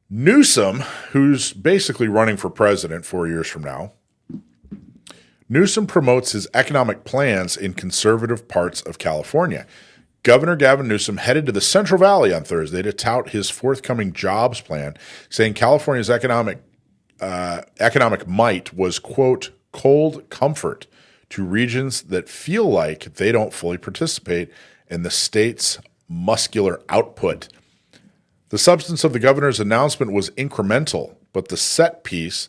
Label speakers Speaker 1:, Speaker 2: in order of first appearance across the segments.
Speaker 1: Newsom, who's basically running for president 4 years from now, Newsom promotes his economic plans in conservative parts of California. Governor Gavin Newsom headed to the Central Valley on Thursday to tout his forthcoming jobs plan, saying California's economic might was, quote, cold comfort to regions that feel like they don't fully participate in the state's muscular output. The substance of the governor's announcement was incremental, but the set piece,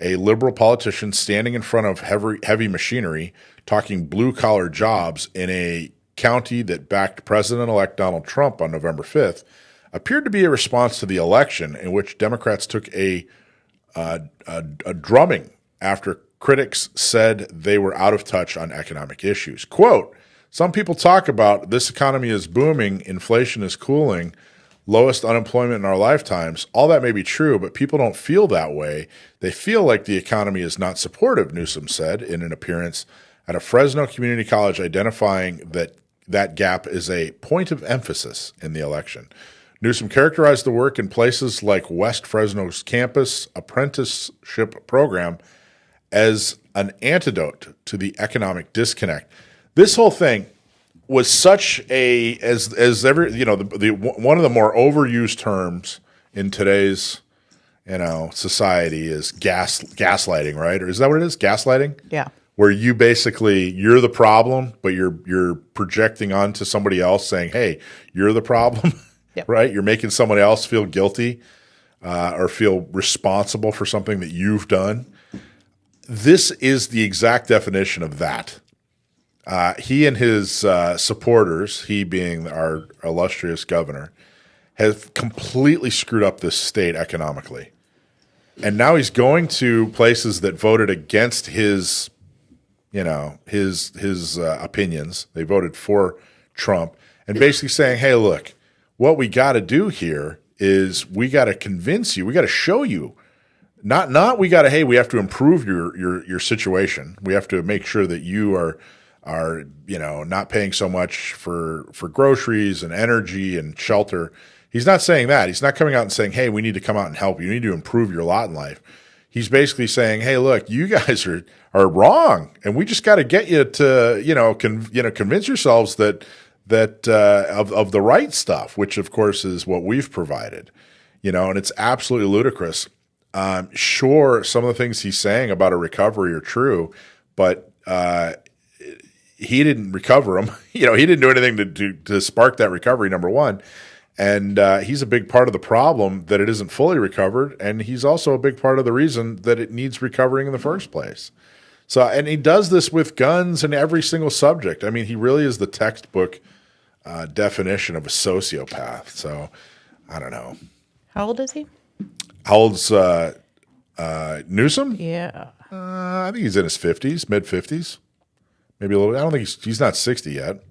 Speaker 1: a liberal politician standing in front of heavy machinery, talking blue-collar jobs in a county that backed President-elect Donald Trump on November 5th, appeared to be a response to the election in which Democrats took a drumming after critics said they were out of touch on economic issues. Quote, some people talk about this economy is booming, inflation is cooling, lowest unemployment in our lifetimes. All that may be true, but people don't feel that way. They feel like the economy is not supportive, Newsom said in an appearance at a Fresno Community College, identifying that gap is a point of emphasis in the election. Newsom characterized the work in places like West Fresno's campus apprenticeship program as an antidote to the economic disconnect. This whole thing was such a as every the one of the more overused terms in today's society is gaslighting, right? Or is that what it is? Gaslighting?
Speaker 2: Yeah.
Speaker 1: Where you're the problem, but you're projecting onto somebody else saying, "Hey, you're the problem."
Speaker 2: Yep.
Speaker 1: Right? You're making somebody else feel guilty or feel responsible for something that you've done. This is the exact definition of that. He and his supporters, he being our illustrious governor, have completely screwed up this state economically. And now he's going to places that voted against his opinions. They voted for Trump and basically saying, hey, look, what we got to do here is we got to convince you, we got to show you, not we have to improve your situation. We have to make sure that you are not paying so much for groceries and energy and shelter. He's not saying that. He's not coming out and saying, hey, we need to come out and help you. You need to improve your lot in life. He's basically saying, hey, look, you guys are wrong, and we just got to get you to convince yourselves that of the right stuff, which of course is what we've provided, and it's absolutely ludicrous. Sure, some of the things he's saying about a recovery are true, but he didn't recover them. He didn't do anything to spark that recovery, number one. And he's a big part of the problem that it isn't fully recovered, and he's also a big part of the reason that it needs recovering in the first place. So, and he does this with guns and every single subject. I mean, he really is the textbook definition of a sociopath. So, I don't know.
Speaker 2: How old is he?
Speaker 1: How old's Newsom?
Speaker 2: Yeah.
Speaker 1: I think he's in his 50s, mid-50s. Maybe a little. I don't think he's not 60 yet.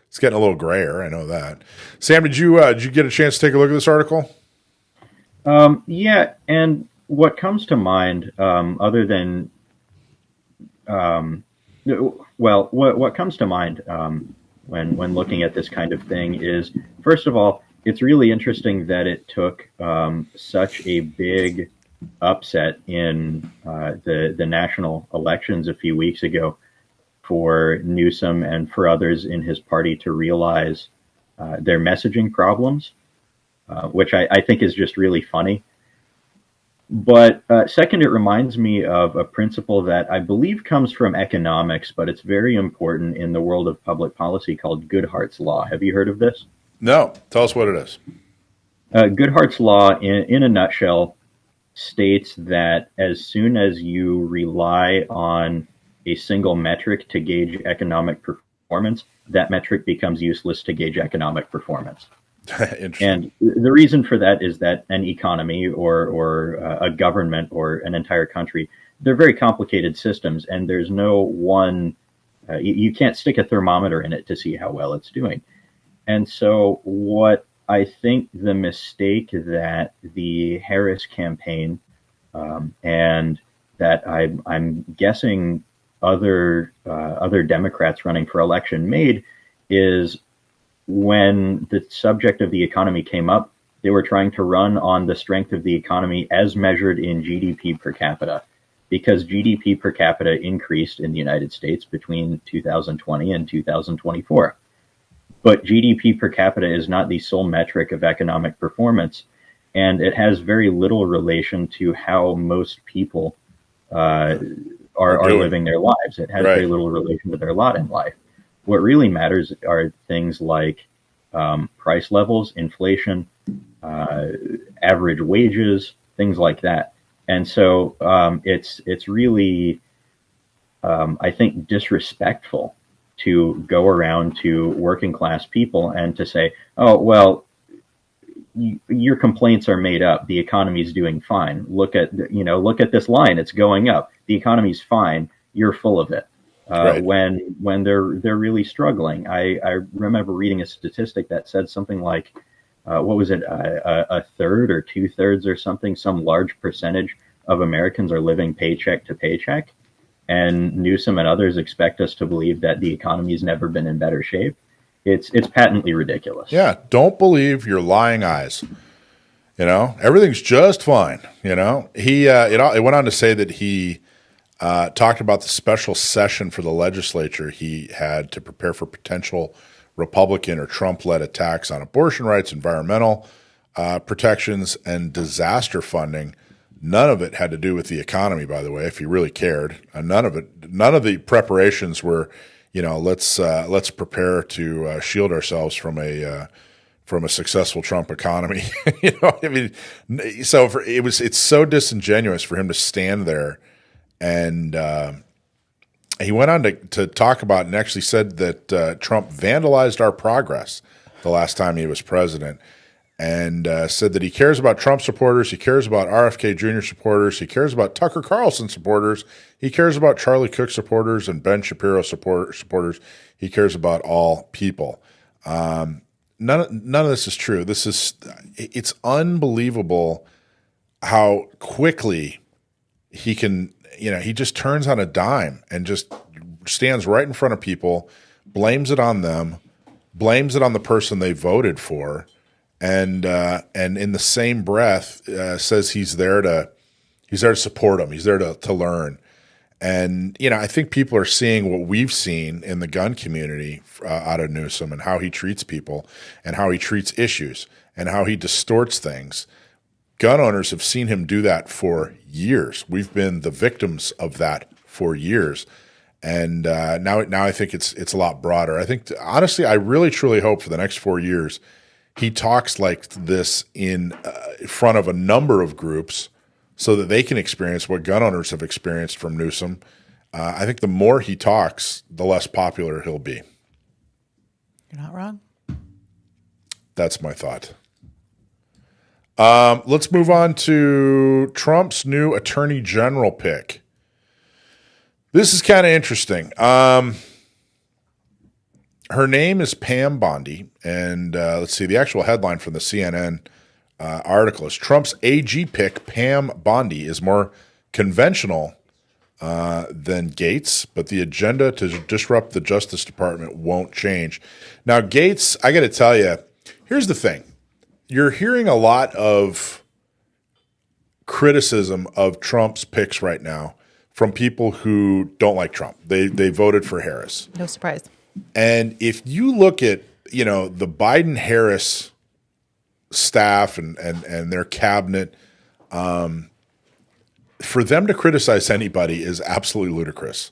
Speaker 1: It's getting a little grayer. I know that. Sam, did you get a chance to take a look at this article?
Speaker 3: Yeah, and what comes to mind, other than, what comes to mind when looking at this kind of thing is, first of all, it's really interesting that it took such a big upset in the national elections a few weeks ago for Newsom and for others in his party to realize their messaging problems, which I think is just really funny. But second, it reminds me of a principle that I believe comes from economics, but it's very important in the world of public policy called Goodhart's Law. Have you heard of this?
Speaker 1: No. Tell us what it is.
Speaker 3: Goodhart's Law, in a nutshell, states that as soon as you rely on a single metric to gauge economic performance, that metric becomes useless to gauge economic performance. And the reason for that is that an economy or a government or an entire country, they're very complicated systems, and there's no one, you can't stick a thermometer in it to see how well it's doing. And so what I think the mistake that the Harris campaign and that I'm guessing other Democrats running for election made is when the subject of the economy came up, They were trying to run on the strength of the economy as measured in GDP per capita, because GDP per capita increased in the United States between 2020 and 2024. But GDP per capita is not the sole metric of economic performance, and it has very little relation to how most people are living their lives. It has very little relation to their lot in life. What really matters are things like price levels, inflation, average wages, things like that. And so it's really, I think, disrespectful to go around to working class people and to say, oh, well, your complaints are made up. The economy's doing fine. Look at this line. It's going up. The economy's fine. You're full of it. When they're really struggling. I remember reading a statistic that said something like, what was it, a third or 2/3 or something, some large percentage of Americans are living paycheck to paycheck. And Newsom and others expect us to believe that the economy's never been in better shape. It's patently ridiculous.
Speaker 1: Yeah, don't believe your lying eyes. Everything's just fine. It went on to say that he talked about the special session for the legislature he had to prepare for potential Republican or Trump-led attacks on abortion rights, environmental protections, and disaster funding. None of it had to do with the economy, by the way, if you really cared. None of the preparations were, let's prepare to shield ourselves from a successful Trump economy. So it's so disingenuous for him to stand there, and he went on to talk about and actually said that Trump vandalized our progress the last time he was president. And said that he cares about Trump supporters, he cares about RFK Jr. supporters, he cares about Tucker Carlson supporters, he cares about Charlie Cook supporters and Ben Shapiro supporters. He cares about all people. None of this is true. It's unbelievable how quickly he can, he just turns on a dime and just stands right in front of people, blames it on them, blames it on the person they voted for. And in the same breath says he's there to support them. He's there to learn. And I think people are seeing what we've seen in the gun community out of Newsom and how he treats people and how he treats issues and how he distorts things. Gun owners have seen him do that for years. We've been the victims of that for years. And now I think it's a lot broader. I think honestly, I really truly hope for the next 4 years he talks like this in front of a number of groups so that they can experience what gun owners have experienced from Newsom. I think the more he talks, the less popular he'll be.
Speaker 2: You're not wrong.
Speaker 1: That's my thought. Let's move on to Trump's new attorney general pick. This is kind of interesting. Her name is Pam Bondi, and let's see, the actual headline from the CNN article is Trump's AG pick, Pam Bondi, is more conventional than Gates, but the agenda to disrupt the Justice Department won't change. Now, Gates, I got to tell you, here's the thing. You're hearing a lot of criticism of Trump's picks right now from people who don't like Trump. They voted for Harris.
Speaker 2: No surprise.
Speaker 1: And if you look at, the Biden-Harris staff and their cabinet, for them to criticize anybody is absolutely ludicrous.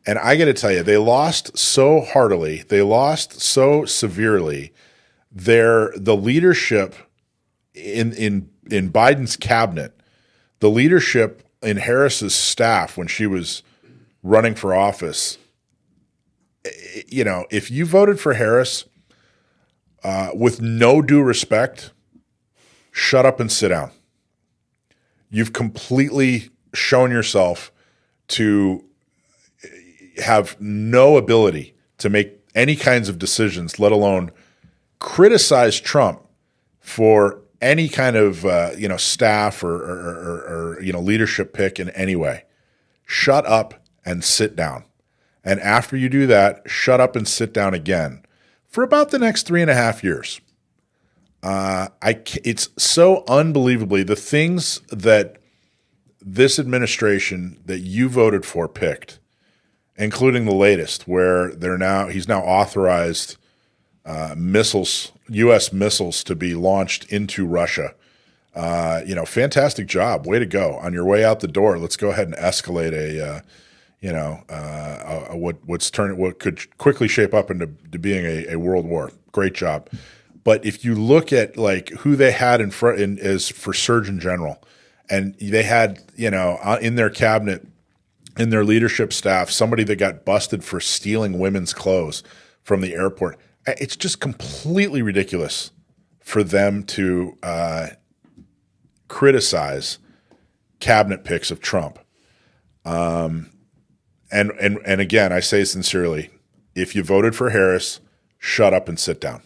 Speaker 1: And I got to tell you, they lost so heartily, they lost so severely. The leadership in Biden's cabinet, the leadership in Harris's staff when she was running for office, if you voted for Harris, with no due respect, shut up and sit down. You've completely shown yourself to have no ability to make any kinds of decisions, let alone criticize Trump for any kind of staff or leadership pick in any way. Shut up and sit down. And after you do that, shut up and sit down again for about the next 3.5 years. It's so unbelievably the things that this administration that you voted for picked, including the latest, where he's now authorized missiles, U.S. missiles, to be launched into Russia. Fantastic job, way to go! On your way out the door, let's go ahead and escalate what could quickly shape up into being a world war. Great job. But if you look at like who they had in front as for Surgeon General, and they had in their cabinet, in their leadership staff, somebody that got busted for stealing women's clothes from the airport. It's just completely ridiculous for them to criticize cabinet picks of Trump. And again, I say sincerely, if you voted for Harris, shut up and sit down.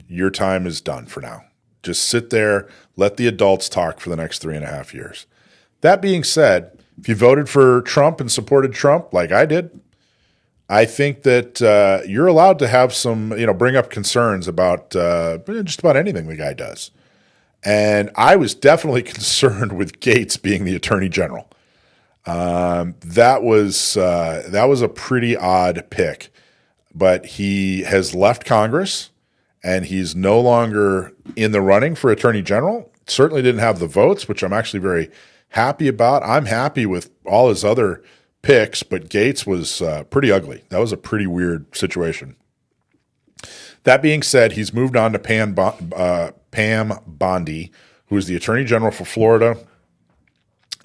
Speaker 1: Your time is done for now. Just sit there, let the adults talk for the next 3.5 years. That being said, if you voted for Trump and supported Trump like I did, I think that you're allowed to have some, bring up concerns about just about anything the guy does. And I was definitely concerned with Gates being the Attorney General. That was a pretty odd pick, but he has left Congress and he's no longer in the running for Attorney General. Certainly didn't have the votes, which I'm actually very happy about. I'm happy with all his other picks, but Gates was pretty ugly. That was a pretty weird situation. That being said, he's moved on to Pam Bondi, who is the Attorney General for Florida,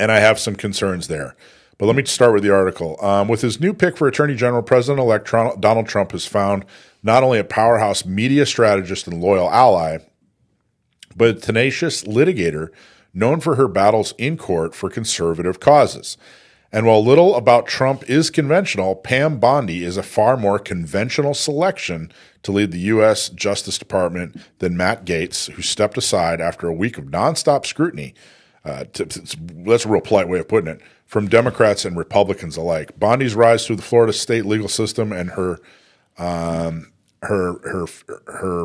Speaker 1: and I have some concerns there. But let me start with the article. With his new pick for Attorney General, President-elect Donald Trump has found not only a powerhouse media strategist and loyal ally, but a tenacious litigator known for her battles in court for conservative causes. And while little about Trump is conventional, Pam Bondi is a far more conventional selection to lead the U.S. Justice Department than Matt Gaetz, who stepped aside after a week of nonstop scrutiny. That's a real polite way of putting it, from Democrats and Republicans alike. Bondi's rise through the Florida state legal system and her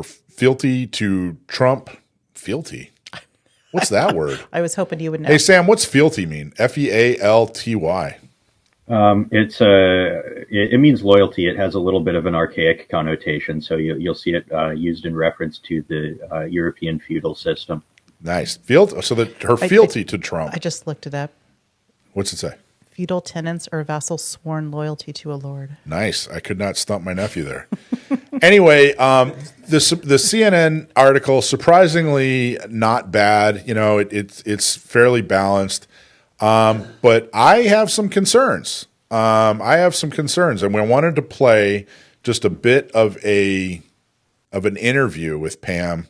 Speaker 1: fealty to Trump. Fealty? What's that word?
Speaker 2: I was hoping you would know.
Speaker 1: Hey, Sam, what's fealty mean? Fealty.
Speaker 3: It means loyalty. It has a little bit of an archaic connotation, so you'll see it used in reference to the European feudal system.
Speaker 1: Nice. So that her fealty to Trump.
Speaker 2: I just looked it up.
Speaker 1: What's it say?
Speaker 2: Feudal tenants or vassals sworn loyalty to a lord.
Speaker 1: Nice. I could not stump my nephew there. Anyway, the CNN article, surprisingly not bad. It's fairly balanced. But I have some concerns. And we wanted to play just a bit of an interview with Pam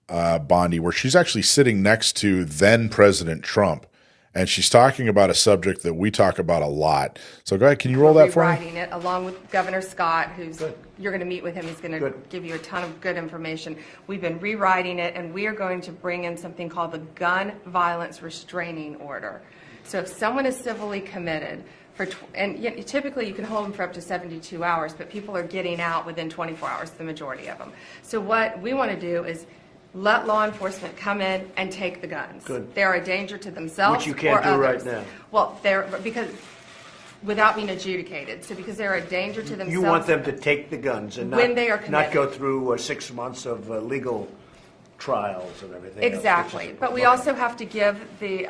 Speaker 1: Bondi, where she's actually sitting next to then President Trump, and she's talking about a subject that we talk about a lot. So go ahead, can you roll that for me?
Speaker 4: Rewriting it along with Governor Scott, you're going to meet with him. He's going to give you a ton of good information. We've been rewriting it, and we are going to bring in something called the Gun Violence Restraining Order. So if someone is civilly committed, typically you can hold them for up to 72 hours, but people are getting out within 24 hours, the majority of them. So what we want to do is let law enforcement come in and take the guns.
Speaker 5: Good.
Speaker 4: They're a danger to themselves
Speaker 5: Which you can't do
Speaker 4: others.
Speaker 5: right now.
Speaker 4: Well, because without being adjudicated. So because they're a danger to themselves.
Speaker 5: You want them to take the guns and
Speaker 4: when they are
Speaker 5: not go
Speaker 4: committed.
Speaker 5: through 6 months of legal trials and everything
Speaker 4: Exactly.
Speaker 5: else.
Speaker 4: But we also have to give the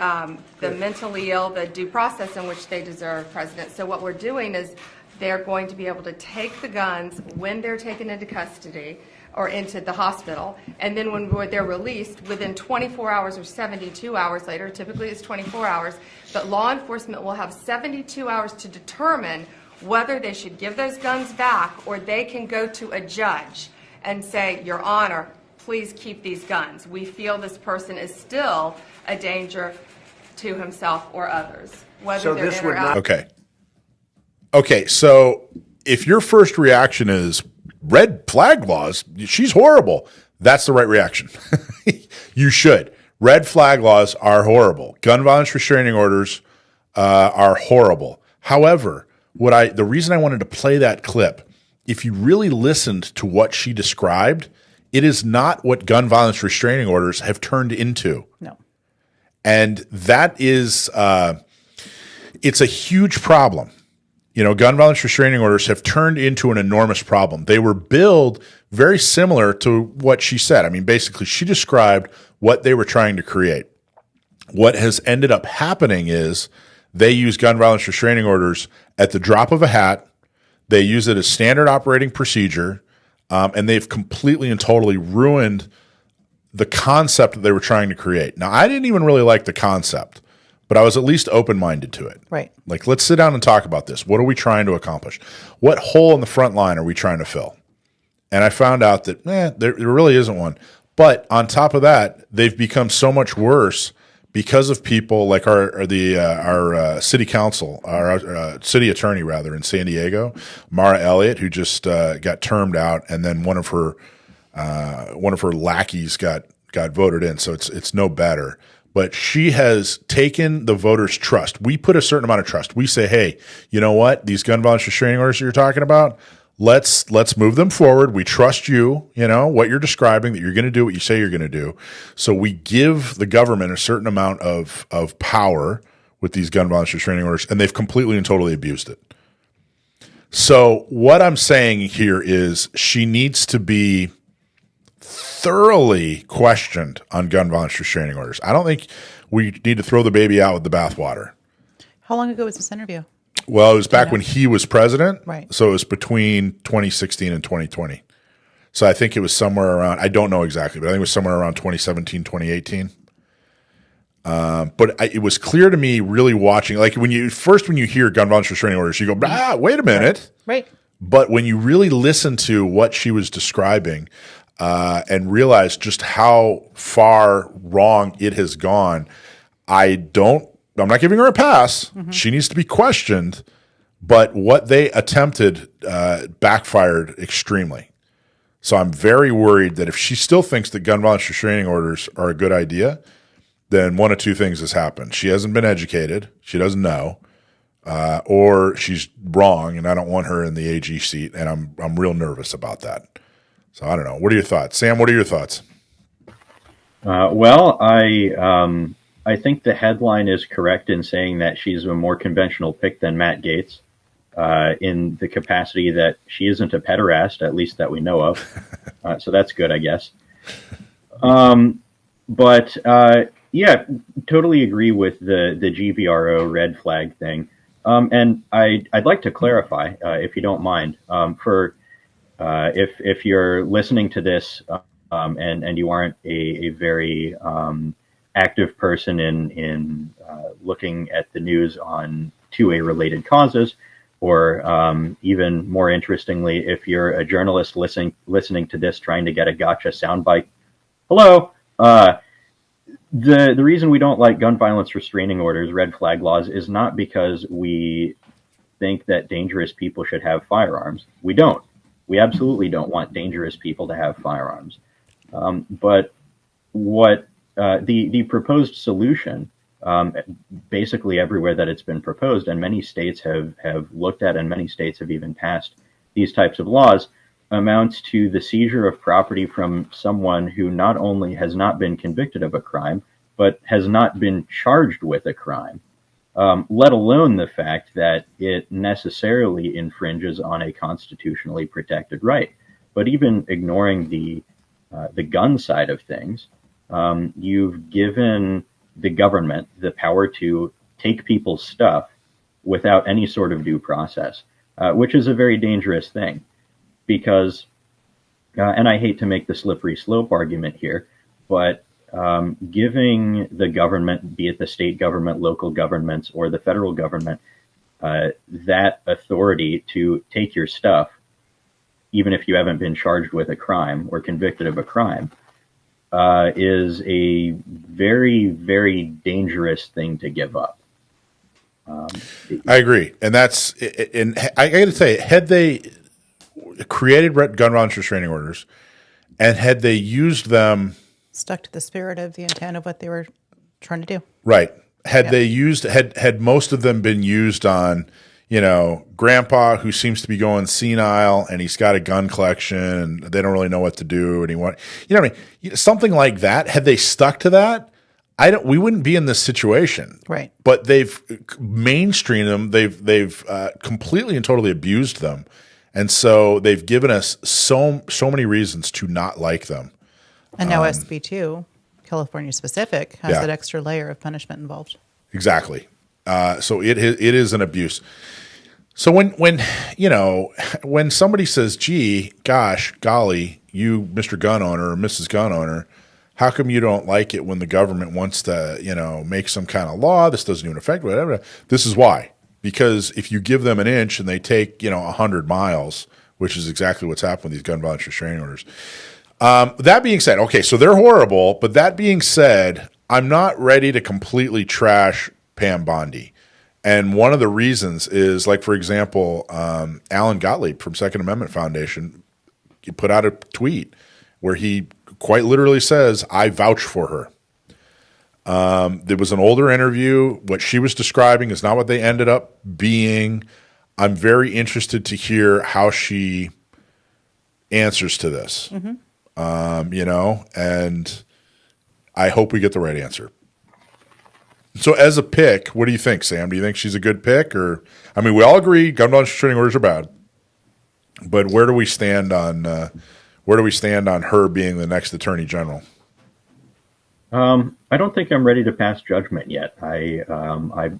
Speaker 4: mentally ill the due process in which they deserve, President. So what we're doing is they're going to be able to take the guns when they're taken into custody or into the hospital, and then when they're released within 24 hours or 72 hours later, typically it's 24 hours, but law enforcement will have 72 hours to determine whether they should give those guns back, or they can go to a judge and say, Your Honor, please keep these guns. We feel this person is still a danger to himself or others, whether
Speaker 5: So
Speaker 4: they're
Speaker 5: this
Speaker 4: in
Speaker 5: would
Speaker 4: or out.
Speaker 1: Okay, so if your first reaction is red flag laws, she's horrible, that's the right reaction. You should. Red flag laws are horrible. Gun violence restraining orders are horrible. However, the reason I wanted to play that clip, if you really listened to what she described, It is not what gun violence restraining orders have turned into.
Speaker 2: No.
Speaker 1: And that is, it's a huge problem. Gun violence restraining orders have turned into an enormous problem. They were billed very similar to what she said. I mean, basically, she described what they were trying to create. What has ended up happening is they use gun violence restraining orders at the drop of a hat. They use it as standard operating procedure, and they've completely and totally ruined the concept that they were trying to create. Now, I didn't even really like the concept, but I was at least open-minded to it.
Speaker 2: Right.
Speaker 1: Like, let's sit down and talk about this. What are we trying to accomplish? What hole in the front line are we trying to fill? And I found out that, there really isn't one. But on top of that, they've become so much worse because of people like our city council, our city attorney rather in San Diego, Mara Elliott, who just got termed out, and then one of her lackeys got voted in. So it's no better. But she has taken the voters' trust. We put a certain amount of trust. We say, hey, you know what? These gun violence restraining orders that you're talking about, let's move them forward. We trust you, what you're describing, that you're going to do what you say you're going to do. So we give the government a certain amount of power with these gun violence restraining orders, and they've completely and totally abused it. So what I'm saying here is she needs to be thoroughly questioned on gun violence restraining orders. I don't think we need to throw the baby out with the bathwater.
Speaker 2: How long ago was this interview?
Speaker 1: Well, it was back when he was president.
Speaker 2: Right.
Speaker 1: So it was between 2016 and 2020. So I think it was somewhere around, I don't know exactly, but I think it was somewhere around 2017, 2018. But it was clear to me really watching, like when you hear gun violence restraining orders, you go, wait a minute.
Speaker 2: Right.
Speaker 1: But when you really listen to what she was describing, and realize just how far wrong it has gone, I'm not giving her a pass. Mm-hmm. She needs to be questioned, but what they attempted backfired extremely. So I'm very worried that if she still thinks that gun violence restraining orders are a good idea, then one of two things has happened. She hasn't been educated, she doesn't know, or she's wrong, and I don't want her in the AG seat, and I'm real nervous about that. So I don't know. What are your thoughts? Sam, what are your thoughts?
Speaker 3: Well, I think the headline is correct in saying that she's a more conventional pick than Matt Gaetz, in the capacity that she isn't a pederast, at least that we know of. So that's good, I guess. But yeah, totally agree with the GVRO red flag thing. And I'd like to clarify, if you don't mind, if you're listening to this and you aren't a very active person in looking at the news on 2A related causes, or even more interestingly, if you're a journalist listening to this trying to get a gotcha soundbite, hello. The reason we don't like gun violence restraining orders, red flag laws, is not because we think that dangerous people should have firearms. We don't. We absolutely don't want dangerous people to have firearms. But what the proposed solution, basically everywhere that it's been proposed, and many states have looked at, and many states have even passed these types of laws, amounts to the seizure of property from someone who not only has not been convicted of a crime, but has not been charged with a crime, let alone the fact that it necessarily infringes on a constitutionally protected right. But even ignoring the gun side of things, you've given the government the power to take people's stuff without any sort of due process, which is a very dangerous thing. Because, and I hate to make the slippery slope argument here, but giving the government, be it the state government, local governments, or the federal government, that authority to take your stuff, even if you haven't been charged with a crime or convicted of a crime, is a very, very dangerous thing to give up.
Speaker 1: I agree. And that's, and I got to say, had they created gun violence restraining orders, and had they used them,
Speaker 2: stuck to the spirit of the intent of what they were trying to do.
Speaker 1: Right. Had they used, had most of them been used on, grandpa who seems to be going senile and he's got a gun collection and they don't really know what to do. And what I mean? Something like that. Had they stuck to that, we wouldn't be in this situation.
Speaker 2: Right.
Speaker 1: But they've mainstreamed them. They've completely and totally abused them. And so they've given us so many reasons to not like them.
Speaker 2: And now SB2, California specific, has that extra layer of punishment involved.
Speaker 1: Exactly. So it is an abuse. So when somebody says, "Gee, gosh, golly, you, Mr. Gun Owner or Mrs. Gun Owner, how come you don't like it when the government wants to, make some kind of law? This doesn't even affect whatever." This is why. Because if you give them an inch and they take, 100 miles, which is exactly what's happened with these gun violence restraining orders. That being said, okay, so they're horrible. But that being said, I'm not ready to completely trash Pam Bondi. And one of the reasons is, like, for example, Alan Gottlieb from Second Amendment Foundation, he put out a tweet where he quite literally says, "I vouch for her." There was an older interview. What she was describing is not what they ended up being. I'm very interested to hear how she answers to this, and I hope we get the right answer. So as a pick, what do you think, Sam? Do you think she's a good pick? Or, I mean, we all agree gun violence restraining orders are bad, but where do we stand on her being the next Attorney General?
Speaker 3: I don't think I'm ready to pass judgment yet. I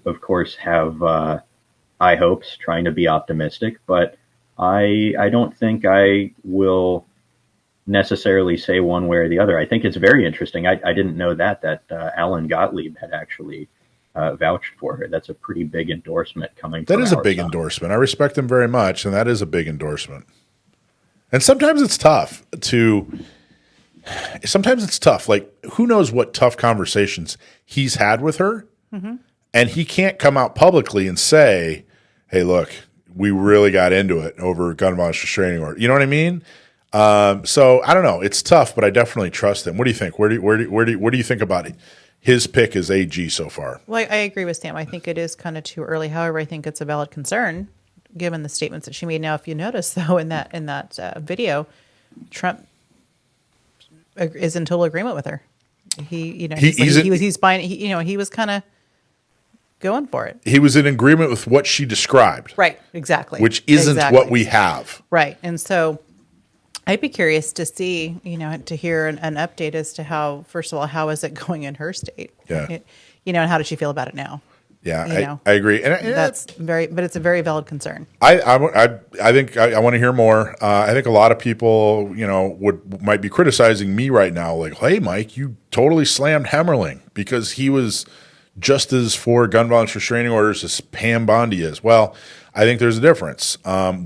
Speaker 3: of course have high hopes, trying to be optimistic, but I don't think I will necessarily say one way or the other. I think it's very interesting. I didn't know that Alan Gottlieb had actually vouched for her. That's a pretty big endorsement coming from
Speaker 1: That is a big endorsement. I respect him very much, and that is a big endorsement. And sometimes it's tough. Like, who knows what tough conversations he's had with her, and he can't come out publicly and say, "Hey, look, we really got into it over gun violence restraining order." You know what I mean? So I don't know. It's tough, but I definitely trust him. What do you think? What do you think about it? His pick as AG so far?
Speaker 2: Well, I agree with Sam. I think it is kind of too early. However, I think it's a valid concern given the statements that she made. Now, if you notice, though, in that video, Trump is in total agreement with her. He's buying. He was kind of going for it.
Speaker 1: He was in agreement with what she described.
Speaker 2: Right. Exactly.
Speaker 1: Which isn't what we have.
Speaker 2: Right. And so I'd be curious to see, to hear an update as to how, first of all, how is it going in her state?
Speaker 1: Yeah.
Speaker 2: And how does she feel about it now?
Speaker 1: Yeah, I agree. And
Speaker 2: but it's a very valid concern.
Speaker 1: I think I want to hear more. I think a lot of people, might be criticizing me right now. Like, "Hey, Mike, you totally slammed Hemmerling because he was just as for gun violence restraining orders as Pam Bondi is." Well, I think there's a difference.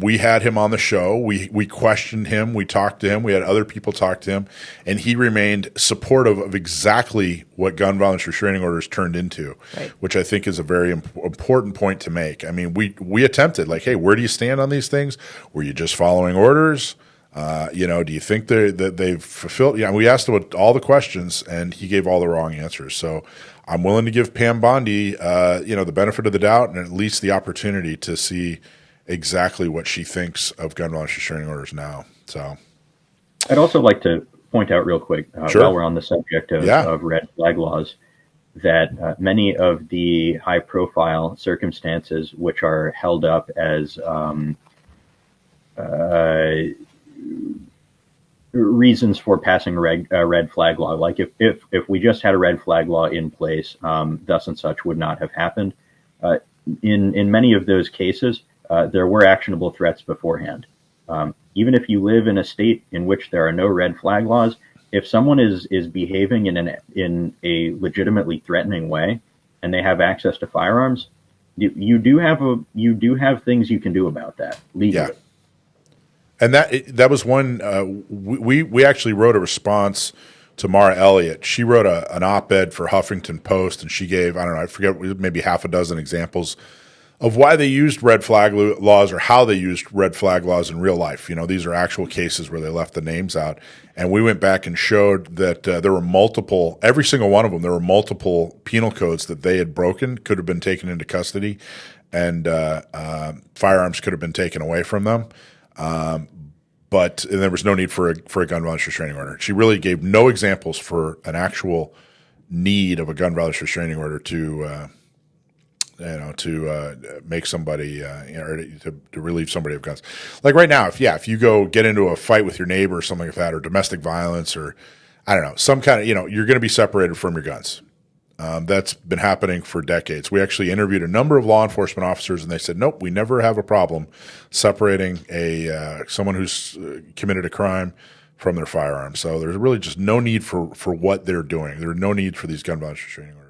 Speaker 1: We had him on the show. We questioned him. We talked to him. We had other people talk to him, and he remained supportive of exactly what gun violence restraining orders turned into,
Speaker 2: right,
Speaker 1: which I think is a very important point to make. I mean, we attempted, like, "Hey, where do you stand on these things? Were you just following orders? Do you think that they've fulfilled?" Yeah, we asked him all the questions, and he gave all the wrong answers. So I'm willing to give Pam Bondi, the benefit of the doubt and at least the opportunity to see exactly what she thinks of gun violence restraining orders now. So,
Speaker 3: I'd also like to point out real quick,
Speaker 1: Sure.
Speaker 3: while we're on the subject of red flag laws, that many of the high-profile circumstances which are held up as reasons for passing a red flag law, like if we just had a red flag law in place, thus and such would not have happened. In many of those cases, there were actionable threats beforehand. Even if you live in a state in which there are no red flag laws, if someone is behaving in a legitimately threatening way and they have access to firearms, you do have things you can do about that legally.
Speaker 1: Yeah. And that was one we actually wrote a response to Mara Elliott. She wrote an op-ed for Huffington Post, and she gave, I don't know, I forget, maybe half a dozen examples of why they used red flag laws or how they used red flag laws in real life. These are actual cases where they left the names out. And we went back and showed that there were multiple, every single one of them, there were multiple penal codes that they had broken, could have been taken into custody. and firearms could have been taken away from them. But there was no need for a gun violence restraining order. She really gave no examples for an actual need of a gun violence restraining order to make somebody, or to relieve somebody of guns. Like right now, if you go get into a fight with your neighbor or something like that, or domestic violence, or I don't know, some kind of, you're going to be separated from your guns. That's been happening for decades. We actually interviewed a number of law enforcement officers, and they said, nope, we never have a problem separating someone who's committed a crime from their firearm. So there's really just no need for what they're doing. There's no need for these gun violence restraining orders.